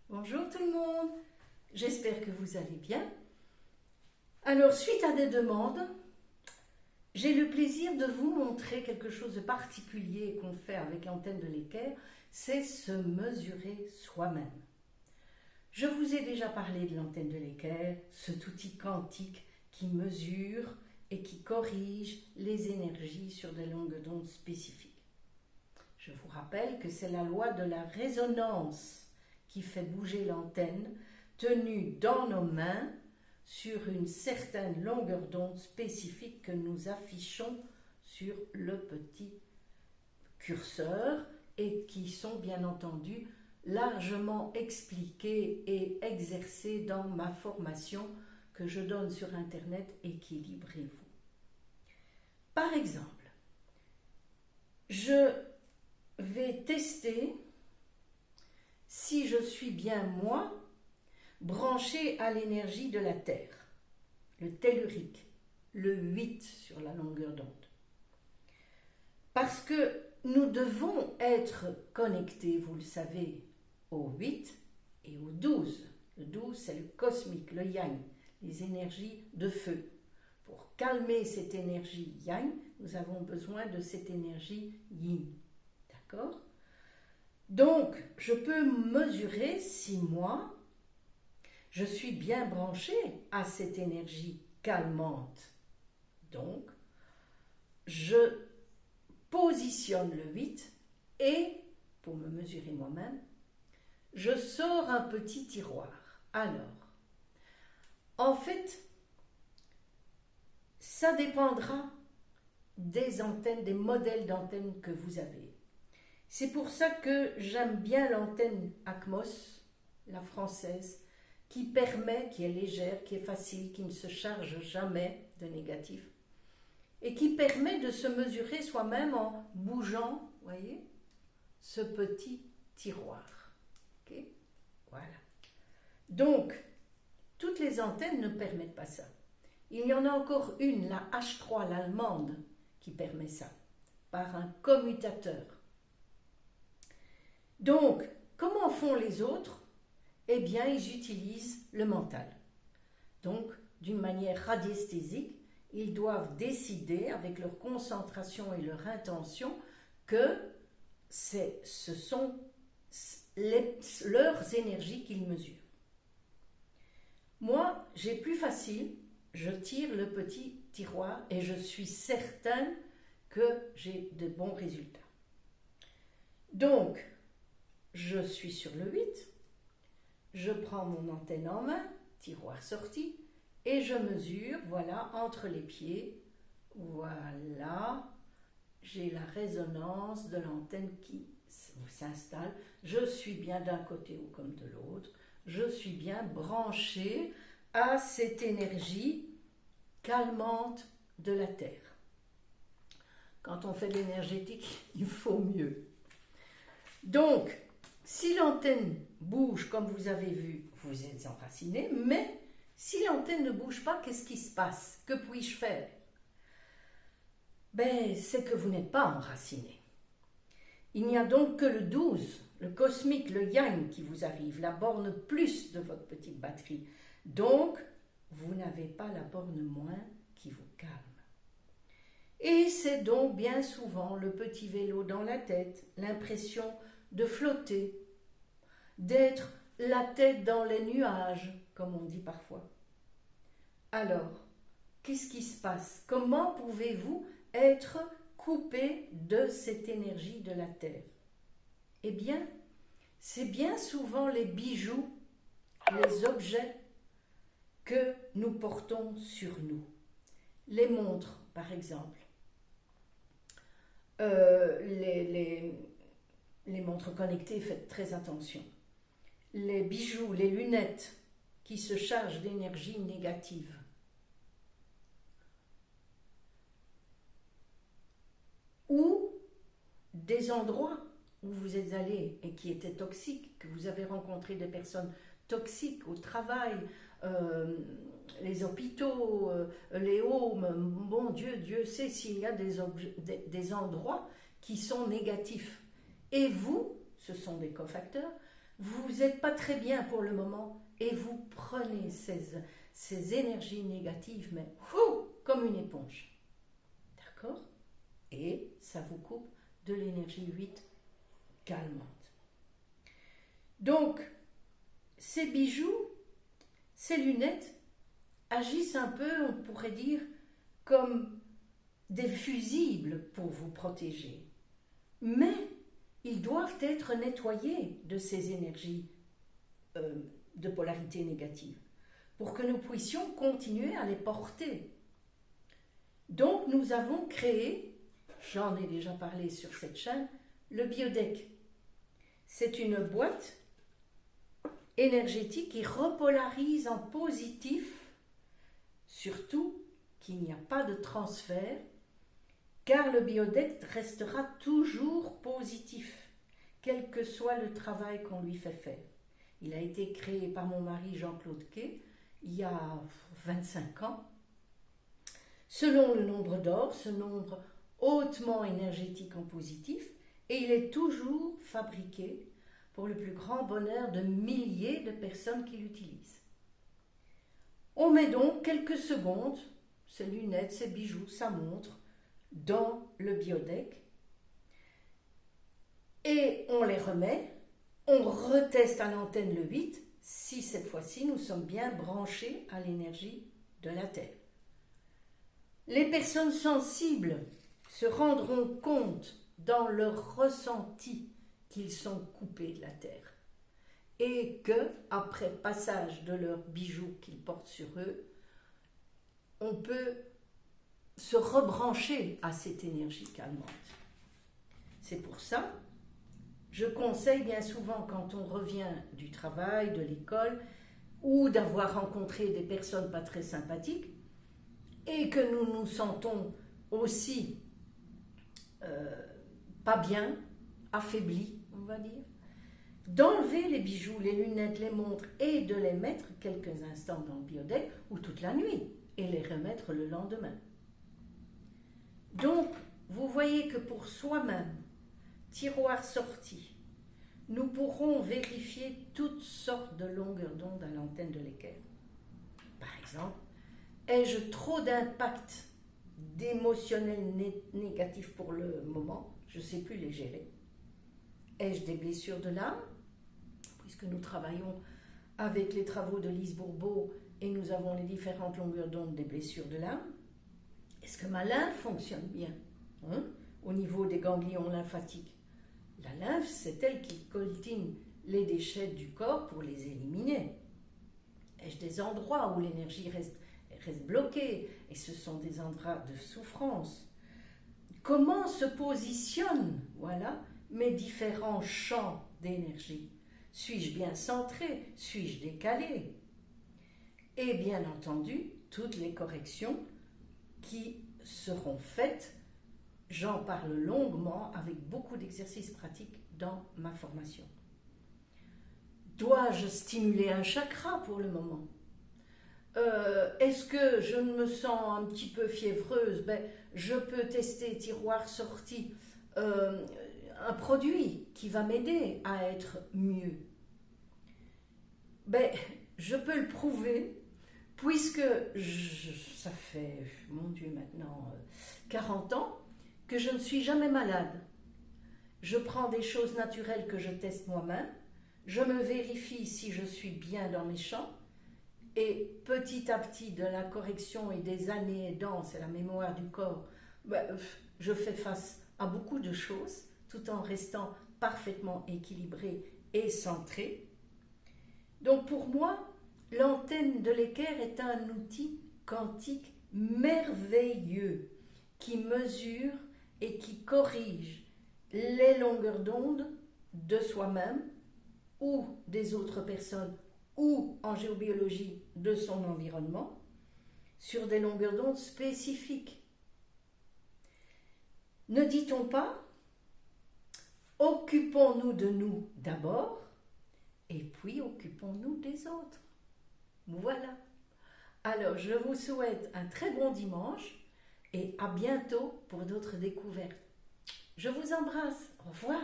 Bonjour tout le monde, j'espère que vous allez bien. Alors, suite à des demandes, j'ai le plaisir de vous montrer quelque chose de particulier qu'on fait avec l'antenne de l'équerre, c'est se mesurer soi-même. Je vous ai déjà parlé de l'antenne de l'équerre, cet outil quantique qui mesure et qui corrige les énergies sur des longues d'onde spécifiques. Je vous rappelle que c'est la loi de la résonance qui fait bouger l'antenne tenue dans nos mains sur une certaine longueur d'onde spécifique que nous affichons sur le petit curseur et qui sont bien entendu largement expliquées et exercées dans ma formation que je donne sur internet Équilibrez-vous. Par exemple, je vais tester si je suis bien, moi, branché à l'énergie de la Terre, le tellurique, le 8 sur la longueur d'onde. Parce que nous devons être connectés, vous le savez, au 8 et au 12. Le 12, c'est le cosmique, le yang, les énergies de feu. Pour calmer cette énergie yang, nous avons besoin de cette énergie yin. D'accord ? Donc, je peux mesurer si moi, je suis bien branché à cette énergie calmante. Donc, je positionne le 8 et, pour me mesurer moi-même, je sors un petit tiroir. Alors, en fait, ça dépendra des antennes, des modèles d'antennes que vous avez. C'est pour ça que j'aime bien l'antenne Acmos, la française, qui permet, qui est légère, qui est facile, qui ne se charge jamais de négatif, et qui permet de se mesurer soi-même en bougeant, voyez, ce petit tiroir. Okay, voilà. Donc, toutes les antennes ne permettent pas ça. Il y en a encore une, la H3, l'allemande, qui permet ça, par un commutateur. Donc, comment font les autres ? Eh bien, ils utilisent le mental. Donc, d'une manière radiesthésique, ils doivent décider, avec leur concentration et leur intention, que ce sont leurs énergies qu'ils mesurent. Moi, j'ai plus facile, je tire le petit tiroir et je suis certaine que j'ai de bons résultats. Donc, je suis sur le 8, je prends mon antenne en main, tiroir sorti, et je mesure, voilà, entre les pieds, voilà, j'ai la résonance de l'antenne qui s'installe, je suis bien d'un côté ou comme de l'autre, je suis bien branché à cette énergie calmante de la Terre. Quand on fait de l'énergétique, il faut mieux. Donc, si l'antenne bouge, comme vous avez vu, vous êtes enraciné, mais si l'antenne ne bouge pas, qu'est-ce qui se passe ? Que puis-je faire ? Ben, c'est que vous n'êtes pas enraciné. Il n'y a donc que le 12, le cosmique, le yang qui vous arrive, la borne plus de votre petite batterie. Donc, vous n'avez pas la borne moins qui vous calme. Et c'est donc bien souvent le petit vélo dans la tête, l'impression de flotter, d'être la tête dans les nuages, comme on dit parfois. Alors, qu'est-ce qui se passe ? Comment pouvez-vous être coupé de cette énergie de la Terre ? Eh bien, c'est bien souvent les bijoux, les objets que nous portons sur nous. Les montres, par exemple. Les montres connectées, faites très attention. Les bijoux, les lunettes qui se chargent d'énergie négative. Ou des endroits où vous êtes allé et qui étaient toxiques, que vous avez rencontré des personnes toxiques au travail, les hôpitaux, les homes, bon Dieu, Dieu sait s'il y a des endroits qui sont négatifs. Et vous, ce sont des cofacteurs, vous n'êtes pas très bien pour le moment et vous prenez ces énergies négatives, mais comme une éponge. D'accord? Et ça vous coupe de l'énergie 8 calmante. Donc, ces bijoux, ces lunettes agissent un peu, on pourrait dire, comme des fusibles pour vous protéger. Mais ils doivent être nettoyés de ces énergies de polarité négative pour que nous puissions continuer à les porter. Donc nous avons créé, j'en ai déjà parlé sur cette chaîne, le biodeck. C'est une boîte énergétique qui repolarise en positif, surtout qu'il n'y a pas de transfert, car le biodeck restera toujours positif, quel que soit le travail qu'on lui fait faire. Il a été créé par mon mari Jean-Claude Quay il y a 25 ans, selon le nombre d'or, ce nombre hautement énergétique en positif, et il est toujours fabriqué pour le plus grand bonheur de milliers de personnes qui l'utilisent. On met donc quelques secondes, ses lunettes, ses bijoux, sa montre, dans le biodeck, et on les remet, on reteste à l'antenne le 8, si cette fois-ci nous sommes bien branchés à l'énergie de la Terre. Les personnes sensibles se rendront compte dans leur ressenti qu'ils sont coupés de la Terre et que, après passage de leurs bijoux qu'ils portent sur eux, on peut se rebrancher à cette énergie calmante. C'est pour ça, je conseille bien souvent quand on revient du travail, de l'école, ou d'avoir rencontré des personnes pas très sympathiques, et que nous nous sentons aussi pas bien, affaiblis, on va dire, d'enlever les bijoux, les lunettes, les montres et de les mettre quelques instants dans le biodeck ou toute la nuit et les remettre le lendemain. Donc, vous voyez que pour soi-même, tiroir sorti, nous pourrons vérifier toutes sortes de longueurs d'onde à l'antenne de l'équerre. Par exemple, ai-je trop d'impact d'émotionnel négatif pour le moment? Je ne sais plus les gérer. Ai-je des blessures de l'âme? Puisque nous travaillons avec les travaux de Lise Bourbeau et nous avons les différentes longueurs d'onde des blessures de l'âme. Est-ce que ma lymphe fonctionne bien au niveau des ganglions lymphatiques? La lymphe, c'est elle qui coltine les déchets du corps pour les éliminer. Ai-je des endroits où l'énergie reste bloquée et ce sont des endroits de souffrance? Comment se positionnent mes différents champs d'énergie? Suis-je bien centré? Suis-je décalé? Et bien entendu, toutes les corrections qui seront faites, j'en parle longuement avec beaucoup d'exercices pratiques dans ma formation. Dois-je stimuler un chakra pour le moment? Est-ce que je me sens un petit peu fiévreuse? Je peux tester tiroir sorti un produit qui va m'aider à être mieux. Je peux le prouver puisque ça fait, mon Dieu, maintenant 40 ans que je ne suis jamais malade. Je prends des choses naturelles que je teste moi-même, je me vérifie si je suis bien dans mes champs, et petit à petit, de la correction et des années aidant, c'est la mémoire du corps, je fais face à beaucoup de choses, tout en restant parfaitement équilibré et centré. Donc pour moi, l'antenne de l'équerre est un outil quantique merveilleux qui mesure et qui corrige les longueurs d'onde de soi-même ou des autres personnes ou en géobiologie de son environnement sur des longueurs d'onde spécifiques. Ne dit-on pas, occupons-nous de nous d'abord et puis occupons-nous des autres. Voilà. Alors je vous souhaite un très bon dimanche et à bientôt pour d'autres découvertes. Je vous embrasse. Au revoir.